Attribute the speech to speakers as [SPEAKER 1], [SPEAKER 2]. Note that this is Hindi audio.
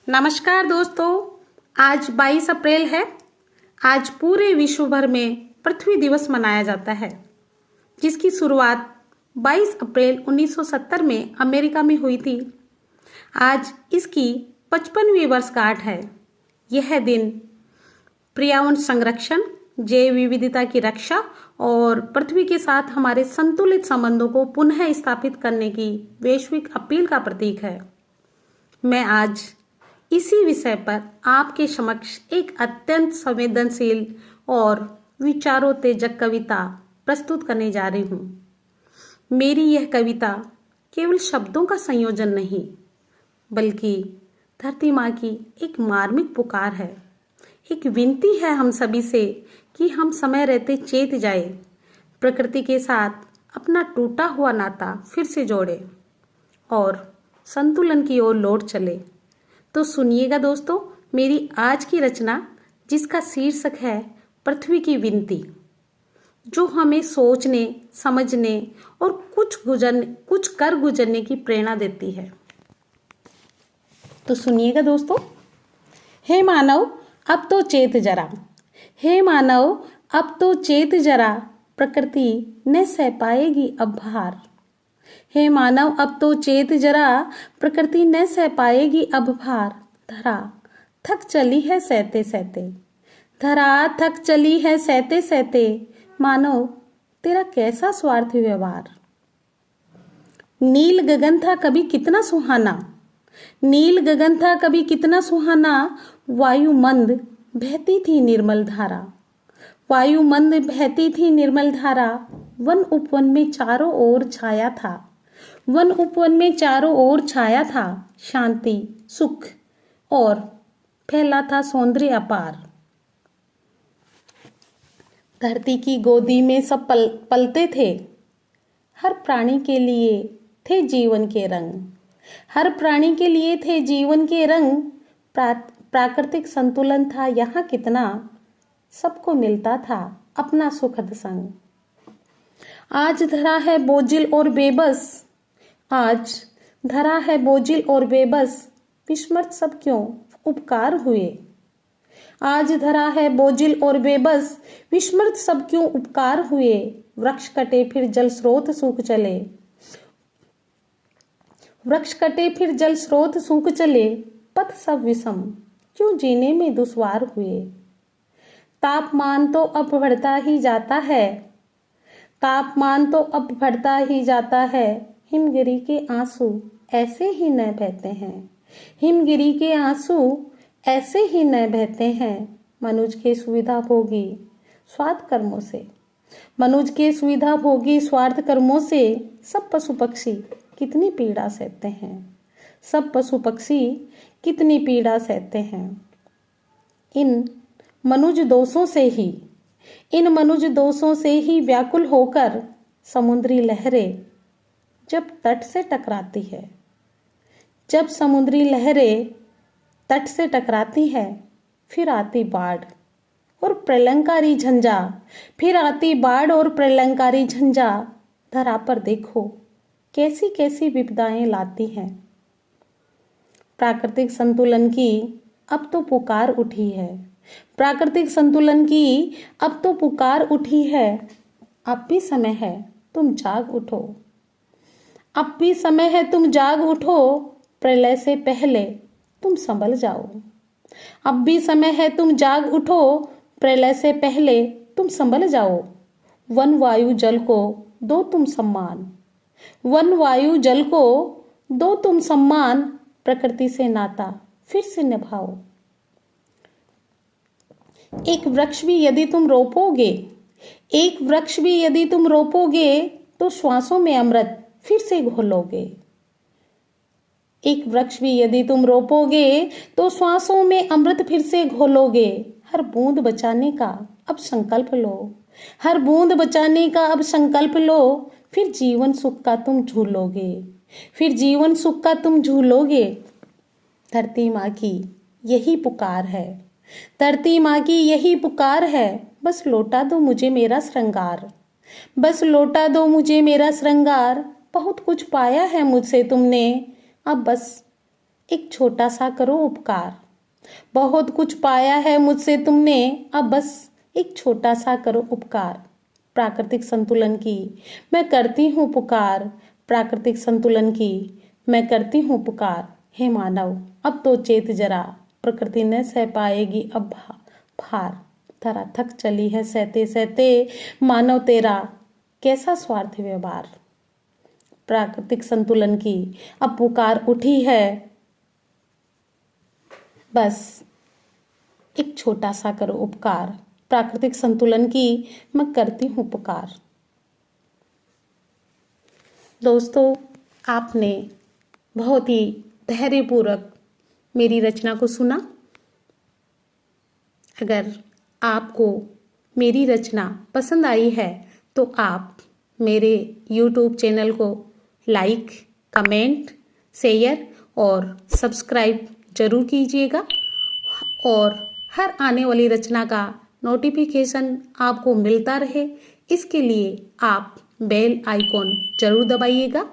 [SPEAKER 1] नमस्कार दोस्तों, आज 22 अप्रैल है। आज पूरे विश्व भर में पृथ्वी दिवस मनाया जाता है, जिसकी शुरुआत 22 अप्रैल 1970 में अमेरिका में हुई थी। आज इसकी 55वीं वर्षगांठ है। यह दिन पर्यावरण संरक्षण, जैव विविधता की रक्षा और पृथ्वी के साथ हमारे संतुलित संबंधों को पुनः स्थापित करने की वैश्विक अपील का प्रतीक है। मैं आज इसी विषय पर आपके समक्ष एक अत्यंत संवेदनशील और विचारोत्तेजक कविता प्रस्तुत करने जा रही हूँ। मेरी यह कविता केवल शब्दों का संयोजन नहीं, बल्कि धरती माँ की एक मार्मिक पुकार है, एक विनती है हम सभी से कि हम समय रहते चेत जाए, प्रकृति के साथ अपना टूटा हुआ नाता फिर से जोड़े और संतुलन की ओर लौट चले। तो सुनिएगा दोस्तों, मेरी आज की रचना, जिसका शीर्षक है पृथ्वी की विनती, जो हमें सोचने, समझने और कुछ कर गुजरने की प्रेरणा देती है। तो सुनिएगा दोस्तों। हे मानव, अब तो चेत जरा, हे मानव, अब तो चेत जरा, प्रकृति न सह पाएगी अब भार। हे मानव, अब तो चेत जरा, प्रकृति न सह पाएगी अब भार। धरा थक चली है सहते सहते, धरा थक चली है सहते सहते, मानव तेरा कैसा स्वार्थी व्यवहार। नील गगन था कभी कितना सुहाना, नील गगन था कभी कितना सुहाना, वायु मंद बहती थी निर्मल धारा, वायु मंद बहती थी निर्मल धारा। वन उपवन में चारों ओर छाया था, वन उपवन में चारों ओर छाया था, शांति सुख और फैला था सौंदर्य अपार। धरती की गोदी में सब पलते थे, हर प्राणी के लिए थे जीवन के रंग, हर प्राणी के लिए थे जीवन के रंग। प्राकृतिक संतुलन था यहाँ कितना, सबको मिलता था अपना सुखद संग। आज धरा है बोझिल और बेबस, आज धरा है बोझिल और बेबस, विस्मृत सब क्यों उपकार हुए। आज धरा है बोझिल और बेबस, विस्मृत सब क्यों उपकार हुए। वृक्ष कटे फिर जल स्रोत सूख चले, वृक्ष कटे फिर जल स्रोत सूख चले, पथ सब विषम क्यों जीने में दुश्वार हुए। तापमान तो अब बढ़ता ही जाता है, तापमान तो अब बढ़ता ही जाता है, हिमगिरी के आंसू ऐसे ही न बहते हैं, हिमगिरी के आंसू ऐसे ही न बहते हैं। मनुज के सुविधा भोगी स्वार्थ कर्मों से, मनुज के सुविधा भोगी स्वार्थ कर्मों से, सब पशु पक्षी कितनी पीड़ा सहते हैं, सब पशु पक्षी कितनी पीड़ा सहते हैं। इन मनुज दोषों से ही, इन मनुज दोषों से ही व्याकुल होकर समुद्री लहरें जब तट से टकराती है, जब समुद्री लहरें तट से टकराती है, फिर आती बाढ़ और प्रलयंकारी झंझा, फिर आती बाढ़ और प्रलयंकारी झंझा। धरा पर देखो कैसी कैसी विपदाएं लाती हैं। प्राकृतिक संतुलन की अब तो पुकार उठी है, प्राकृतिक संतुलन की अब तो पुकार उठी है। अब भी समय है तुम जाग उठो, अब भी समय है तुम जाग उठो, प्रलय से पहले तुम संभल जाओ। अब भी समय है तुम जाग उठो, प्रलय से पहले तुम संभल जाओ। वन वायु जल को दो तुम सम्मान, वन वायु जल को दो तुम सम्मान, प्रकृति से नाता फिर से निभाओ। एक वृक्ष भी यदि तुम रोपोगे, एक वृक्ष भी यदि तुम रोपोगे, तो श्वासों में अमृत फिर से घोलोगे। एक वृक्ष भी यदि तुम रोपोगे, तो श्वासों में अमृत फिर से घोलोगे। हर बूंद बचाने का अब संकल्प लो, हर बूंद बचाने का अब संकल्प लो, फिर जीवन सुख का तुम झूलोगे, फिर जीवन सुख का तुम झूलोगे। धरती माँ की यही पुकार है, धरती माँ की यही पुकार है, बस लौटा दो मुझे मेरा श्रृंगार, बस लौटा दो मुझे मेरा श्रृंगार। बहुत कुछ पाया है मुझसे तुमने, अब बस एक छोटा सा करो उपकार। बहुत कुछ पाया है मुझसे तुमने, अब बस एक छोटा सा करो उपकार। प्राकृतिक संतुलन की मैं करती हूँ पुकार, प्राकृतिक संतुलन की मैं करती हूँ पुकार। हे मानव अब तो चेत जरा, प्रकृति न सह पाएगी अब भार। धरा थक चली है सहते सहते, मानव तेरा कैसा स्वार्थ व्यवहार। प्राकृतिक संतुलन की अब पुकार उठी है, बस एक छोटा सा करो उपकार। प्राकृतिक संतुलन की मैं करती हूँ पुकार। दोस्तों, आपने बहुत ही धैर्यपूर्वक मेरी रचना को सुना। अगर आपको मेरी रचना पसंद आई है तो आप मेरे YouTube चैनल को लाइक, कमेंट, शेयर और सब्सक्राइब जरूर कीजिएगा और हर आने वाली रचना का नोटिफिकेशन आपको मिलता रहे, इसके लिए आप बेल आइकॉन जरूर दबाइएगा।